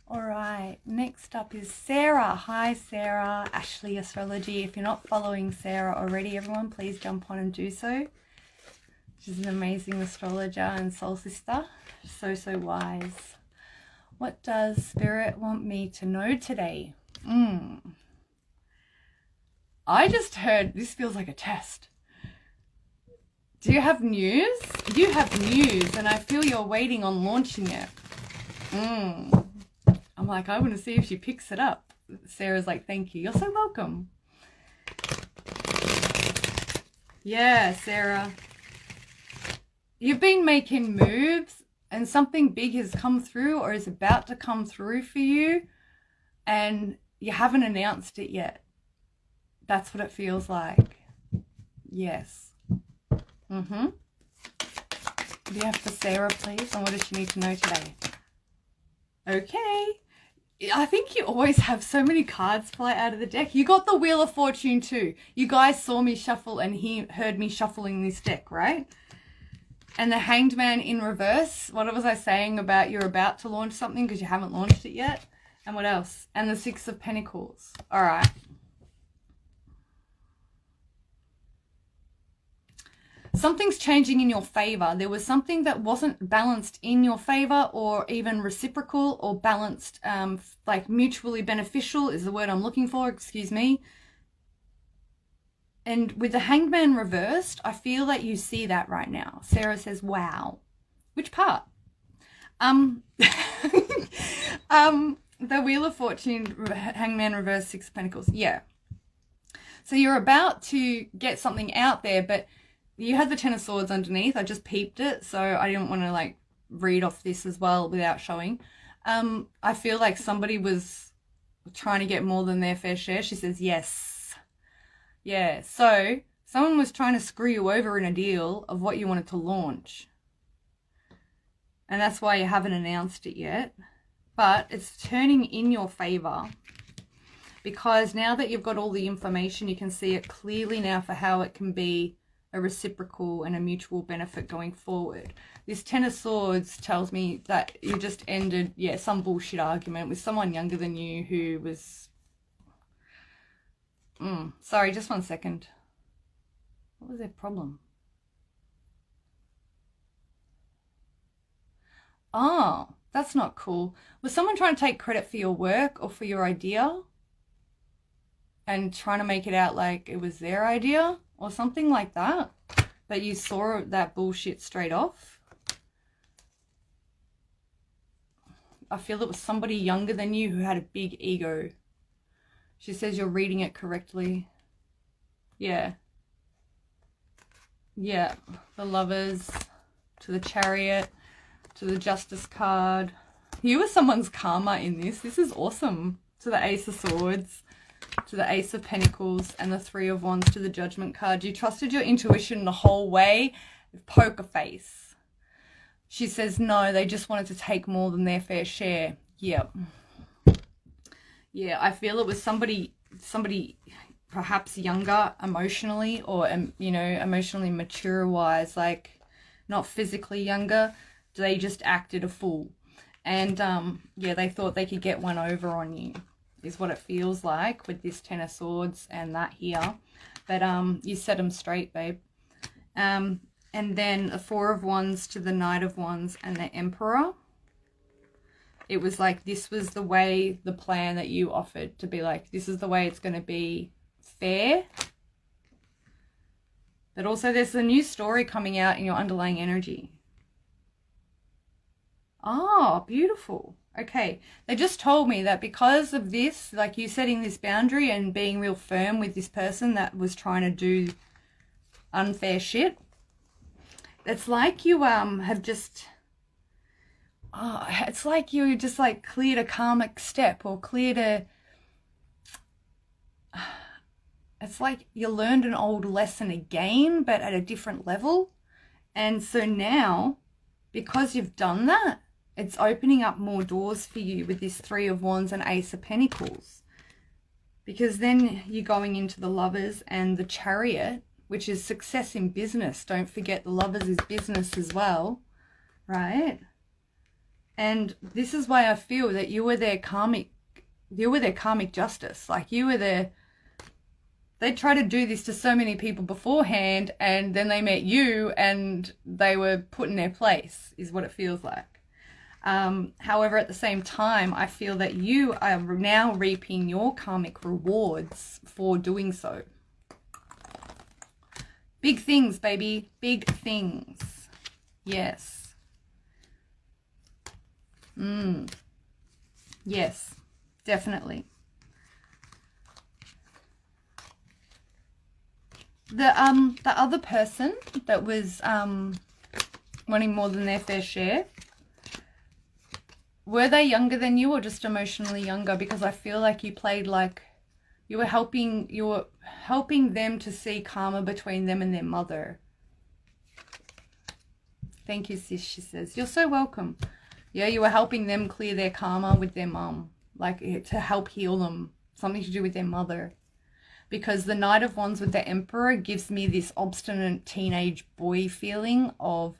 All right, next up is Sarah. Hi, Sarah. Ashley Astrology. If you're not following Sarah already, everyone, please jump on and do so. She's an amazing astrologer and soul sister. So, so wise. What does Spirit want me to know today? I just heard, this feels like a test. Do you have news? You have news, and I feel you're waiting on launching it. I'm like, I want to see if she picks it up. Sarah's like, thank you. You're so welcome. Yeah, Sarah. You've been making moves and something big has come through or is about to come through for you and you haven't announced it yet. That's what it feels like. Yes. do you have for Sarah, please? And what does she need to know today? Okay. I think you always have so many cards fly out of the deck. You got the Wheel of Fortune too. You guys saw me shuffle and heard me shuffling this deck, right? And the Hanged Man in reverse. What was I saying about you're about to launch something because you haven't launched it yet? And what else? And the Six of Pentacles. All right. Something's changing in your favor. There was something that wasn't balanced in your favor or even reciprocal or balanced, like mutually beneficial is the word I'm looking for, excuse me. And with the Hanged Man reversed, I feel that you see that right now. Sarah says, wow. Which part? The Wheel of Fortune, Hanged Man reversed, Six of Pentacles. Yeah. So you're about to get something out there, but you had the Ten of Swords underneath. I just peeped it, so I didn't want to like read off this as well without showing. I feel like somebody was trying to get more than their fair share. She says, yes. Yeah, so someone was trying to screw you over in a deal of what you wanted to launch. And that's why you haven't announced it yet. But it's turning in your favor. Because now that you've got all the information, you can see it clearly now for how it can be a reciprocal and a mutual benefit going forward. This Ten of Swords tells me that you just ended, yeah, some bullshit argument with someone younger than you who was... sorry, just 1 second. What was their problem? Oh, that's not cool. Was someone trying to take credit for your work or for your idea? And trying to make it out like it was their idea? Or something like that, but you saw that bullshit straight off. I feel it was somebody younger than you who had a big ego. She says you're reading it correctly. Yeah. Yeah. The Lovers, to the Chariot, to the Justice card. You were someone's karma in this. This is awesome. To the Ace of Swords, to the Ace of Pentacles, and the Three of Wands, to the Judgment card. You trusted your intuition the whole way. Poker face. She says no, they just wanted to take more than their fair share. Yep. Yeah, I feel it was somebody perhaps younger emotionally, or you know, emotionally mature wise, like not physically younger. They just acted a fool. And yeah, they thought they could get one over on you, is what it feels like with this Ten of Swords and that here. But you set them straight, babe. And then a Four of Wands to the Knight of Wands and the Emperor. It was like this was the way, the plan that you offered, to be like, this is the way it's going to be fair. But also there's a new story coming out in your underlying energy. Oh, beautiful. Okay, they just told me that because of this, like you setting this boundary and being real firm with this person that was trying to do unfair shit, it's like you have just, it's like you just like cleared a karmic step, or cleared a, it's like you learned an old lesson again, but at a different level. And so now, because you've done that, it's opening up more doors for you with this Three of Wands and Ace of Pentacles. Because then you're going into the Lovers and the Chariot, which is success in business. Don't forget the Lovers is business as well, right? And this is why I feel that you were their karmic justice. Like you were their, they tried to do this to so many people beforehand, and then they met you and they were put in their place, is what it feels like. However, at the same time, I feel that you are now reaping your karmic rewards for doing so. Big things, baby. Big things. Yes. Yes, definitely. The other person that was wanting more than their fair share, were they younger than you or just emotionally younger? Because I feel like you played like you were helping them to see karma between them and their mother. Thank you, sis, she says. You're so welcome. Yeah, you were helping them clear their karma with their mum. Like, to help heal them. Something to do with their mother. Because the Knight of Wands with the Emperor gives me this obstinate teenage boy feeling of,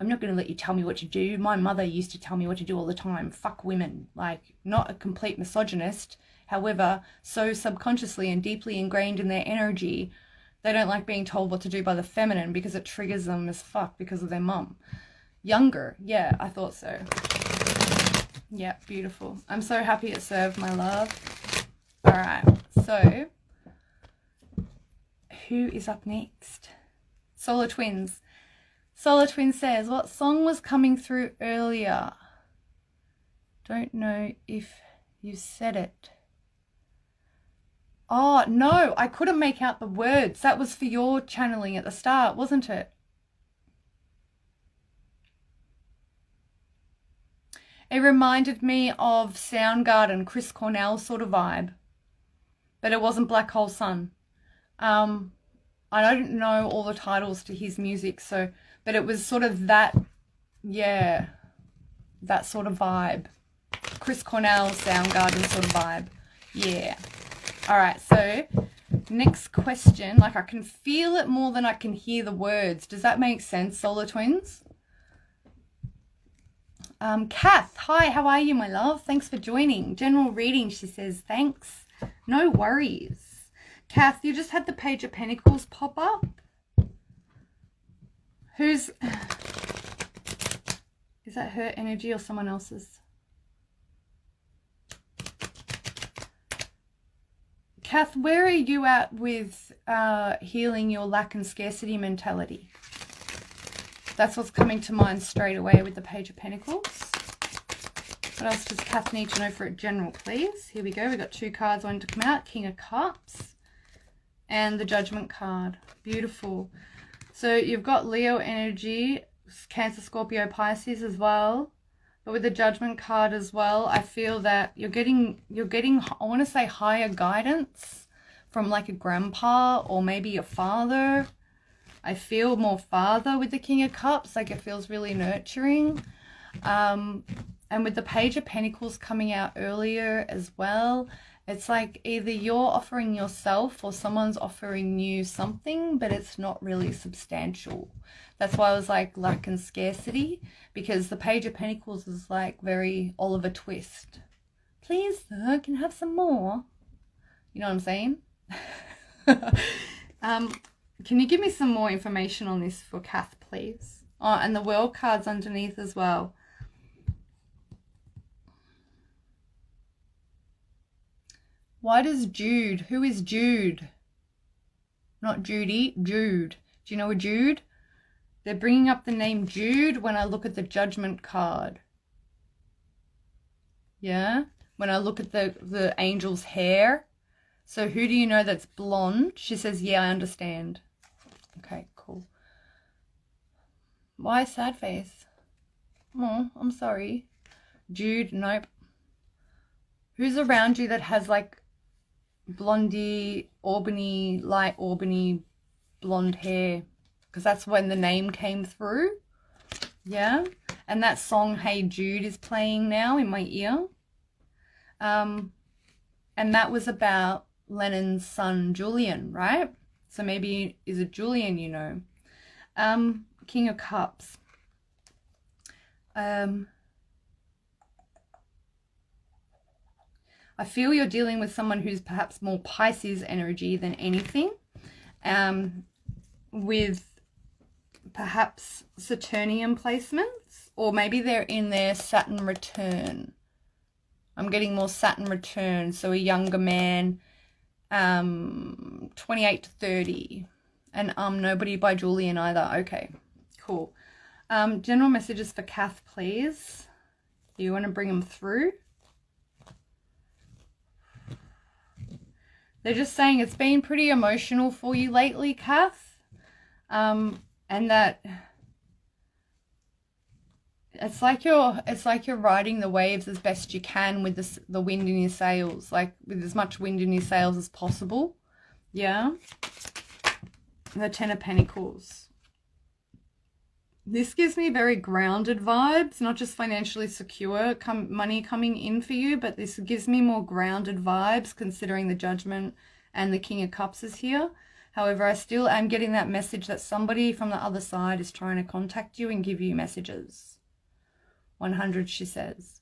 I'm not going to let you tell me what to do. My mother used to tell me what to do all the time. Fuck women. Like, not a complete misogynist. However, so subconsciously and deeply ingrained in their energy, they don't like being told what to do by the feminine because it triggers them as fuck because of their mum. Younger. Yeah, I thought so. Yeah, beautiful. I'm so happy it served, my love. All right, so who is up next? Solar Twins. Solar Twin says, what song was coming through earlier? Don't know if you said it. Oh, no, I couldn't make out the words. That was for your channeling at the start, wasn't it? It reminded me of Soundgarden, Chris Cornell sort of vibe. But it wasn't Black Hole Sun. I don't know all the titles to his music, but it was sort of that, yeah, that sort of vibe. Chris Cornell, Soundgarden sort of vibe. Yeah. All right, so next question. Like, I can feel it more than I can hear the words. Does that make sense, Solar Twins? Kath, hi, how are you, my love? Thanks for joining. General reading, she says, thanks. No worries. Kath, you just had the Page of Pentacles pop up. Is that her energy or someone else's? Kath, where are you at with healing your lack and scarcity mentality? That's what's coming to mind straight away with the Page of Pentacles. What else does Kath need to know for a general, please? Here we go. We've got 2 cards wanting to come out. King of Cups and the Judgment card. Beautiful. So you've got Leo energy, Cancer, Scorpio, Pisces as well. But with the Judgment card as well, I feel that you're getting, I want to say, higher guidance from like a grandpa or maybe a father. I feel more father with the King of Cups, like it feels really nurturing. And with the Page of Pentacles coming out earlier as well, it's like either you're offering yourself or someone's offering you something, but it's not really substantial. That's why I was like lack and scarcity, because the Page of Pentacles is like very Oliver Twist. Please, sir, can I have some more? You know what I'm saying? Can you give me some more information on this for Kath, please? Oh, and the World card's underneath as well. Why does Jude? Who is Jude? Not Judy, Jude. Do you know a Jude? They're bringing up the name Jude when I look at the Judgment card. Yeah? When I look at the angel's hair. So who do you know that's blonde? She says, yeah, I understand. Okay, cool. Why sad face? Oh, I'm sorry. Jude, nope. Who's around you that has like blondie, Albany, light Albany blonde hair? Because that's when the name came through. Yeah. And that song, Hey Jude, is playing now in my ear. And that was about Lennon's son, Julian, right? So maybe, is it Julian, you know? King of Cups. I feel you're dealing with someone who's perhaps more Pisces energy than anything. With perhaps Saturnian placements. Or maybe they're in their Saturn return. I'm getting more Saturn return. So a younger man, 28 to 30. And Nobody by Julian either. Okay, cool. General messages for Kath, please. Do you want to bring them through? They're just saying it's been pretty emotional for you lately, Kath. And that it's like you're riding the waves as best you can with the wind in your sails, like with as much wind in your sails as possible. Yeah. The Ten of Pentacles. This gives me very grounded vibes, not just financially secure money coming in for you, but this gives me more grounded vibes considering the Judgment and the King of Cups is here. However, I still am getting that message that somebody from the other side is trying to contact you and give you messages. 100, she says.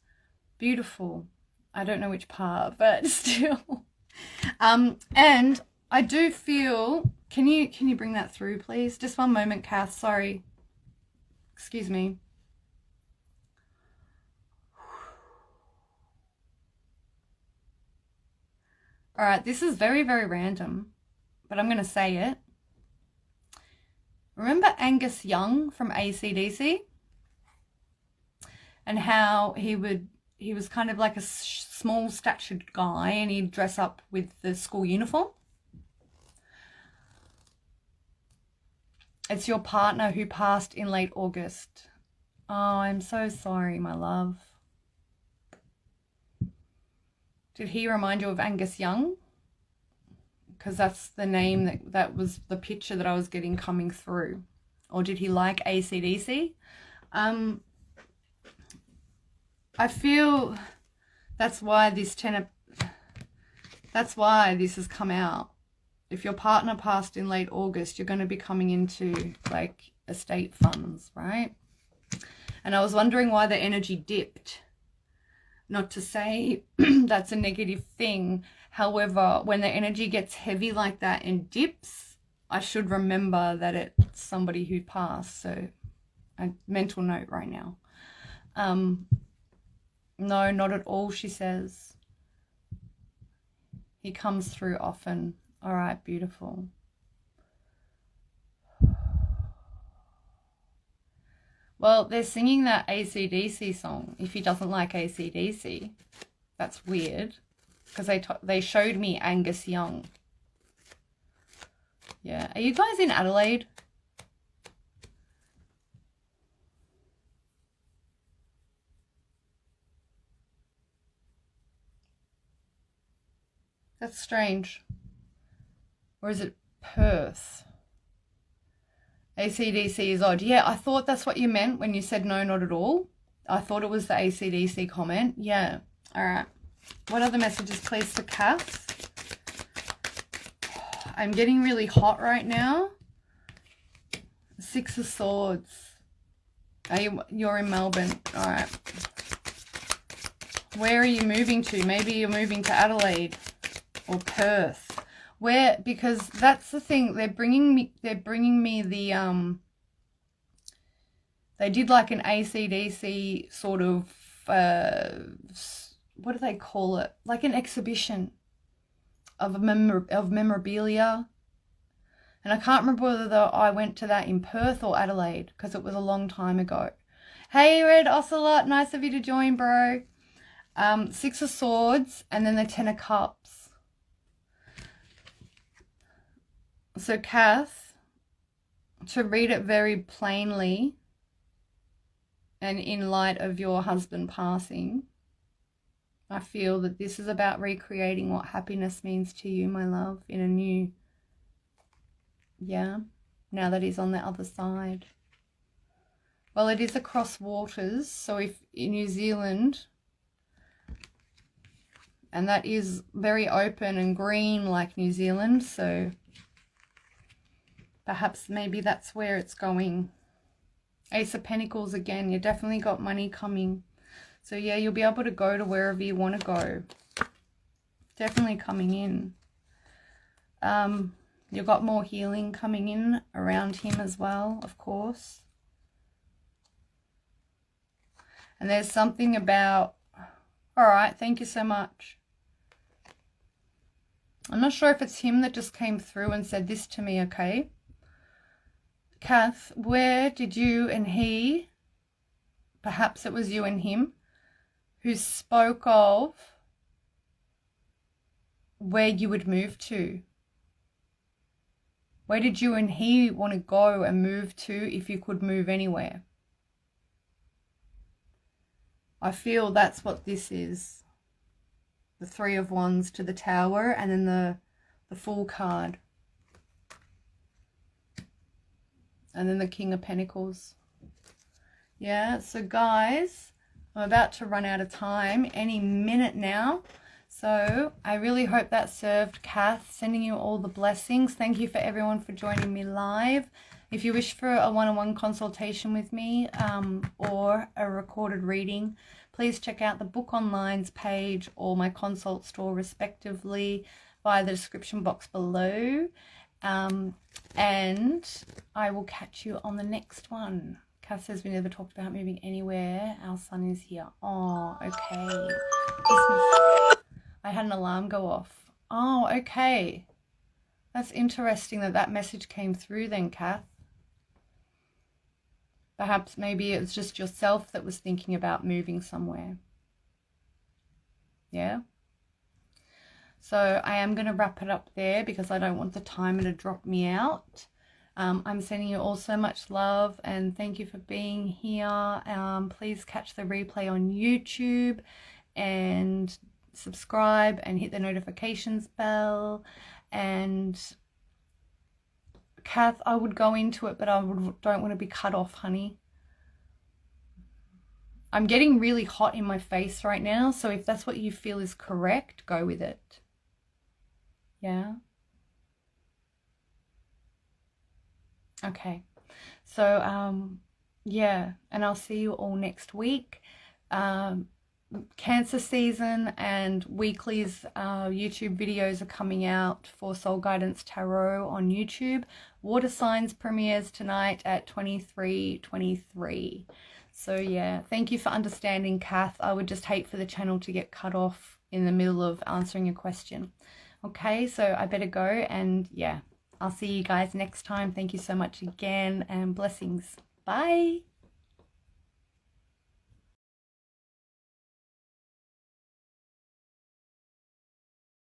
Beautiful. I don't know which part, but still. And I do feel, can you bring that through, please? Just one moment, Kath, sorry. Excuse me. All right, this is very, very random, but I'm going to say it. Remember Angus Young from AC/DC? And how he was kind of like a small statured guy and he'd dress up with the school uniform? It's your partner who passed in late August. Oh, I'm so sorry, my love. Did he remind you of Angus Young? Because that's the name that was the picture that I was getting coming through. Or did he like AC/DC? I feel that's why this has come out. If your partner passed in late August, you're going to be coming into like estate funds, right? And I was wondering why the energy dipped. Not to say that's a negative thing. However, when the energy gets heavy like that and dips, I should remember that it's somebody who passed. So a mental note right now. No, not at all, she says. He comes through often. All right, beautiful. Well, they're singing that AC/DC song. If he doesn't like AC/DC, that's weird. Because they showed me Angus Young. Yeah. Are you guys in Adelaide? That's strange. Or is it Perth? AC/DC is odd. Yeah, I thought that's what you meant when you said no, not at all. I thought it was the AC/DC comment. Yeah. All right. What other messages, please, for Kath? I'm getting really hot right now. 6 of Swords. You're in Melbourne. All right. Where are you moving to? Maybe you're moving to Adelaide or Perth. Where, because that's the thing, they're bringing me the they did like an AC/DC sort of what do they call it, like an exhibition of memorabilia, and I can't remember whether I went to that in Perth or Adelaide because it was a long time ago. Hey Red Ocelot, nice of you to join, bro. 6 of Swords and then the 10 of Cups. So Kath, to read it very plainly and in light of your husband passing, I feel that this is about recreating what happiness means to you, my love, in a new, now that he's on the other side. Well, it is across waters, so if in New Zealand, and that is very open and green like New Zealand, so perhaps maybe that's where it's going. Ace of Pentacles again. You definitely got money coming. So yeah, you'll be able to go to wherever you want to go. Definitely coming in. You've got more healing coming in around him as well, of course. And there's something about... All right, thank you so much. I'm not sure if it's him that just came through and said this to me, okay? Kath, where did you and he, perhaps it was you and him, who spoke of where you would move to? Where did you and he want to go and move to if you could move anywhere? I feel that's what this is. The 3 of Wands to the Tower and then the Fool card. And then the King of Pentacles. Yeah, so guys, I'm about to run out of time any minute now. So I really hope that served, Kath. Sending you all the blessings. Thank you for everyone for joining me live. If you wish for a one-on-one consultation with me or a recorded reading, please check out the Book Online's page or my consult store respectively via the description box below. And I will catch you on the next one. Kath says we never talked about moving anywhere. Our son is here. Oh, okay. I had an alarm go off. Oh, okay. That's interesting that message came through then, Kath. Perhaps maybe it was just yourself that was thinking about moving somewhere. Yeah? So I am going to wrap it up there because I don't want the timer to drop me out. I'm sending you all so much love and thank you for being here. Please catch the replay on YouTube and subscribe and hit the notifications bell. And Kath, I would go into it, but I don't want to be cut off, honey. I'm getting really hot in my face right now, so if that's what you feel is correct, go with it. Yeah? Okay. So, yeah, and I'll see you all next week. Cancer season and weeklies YouTube videos are coming out for Soul Guidance Tarot on YouTube. Water Signs premieres tonight at 23:23. So yeah, thank you for understanding, Kath. I would just hate for the channel to get cut off in the middle of answering a question. Okay, so I better go, and yeah, I'll see you guys next time. Thank you so much again, and blessings. Bye.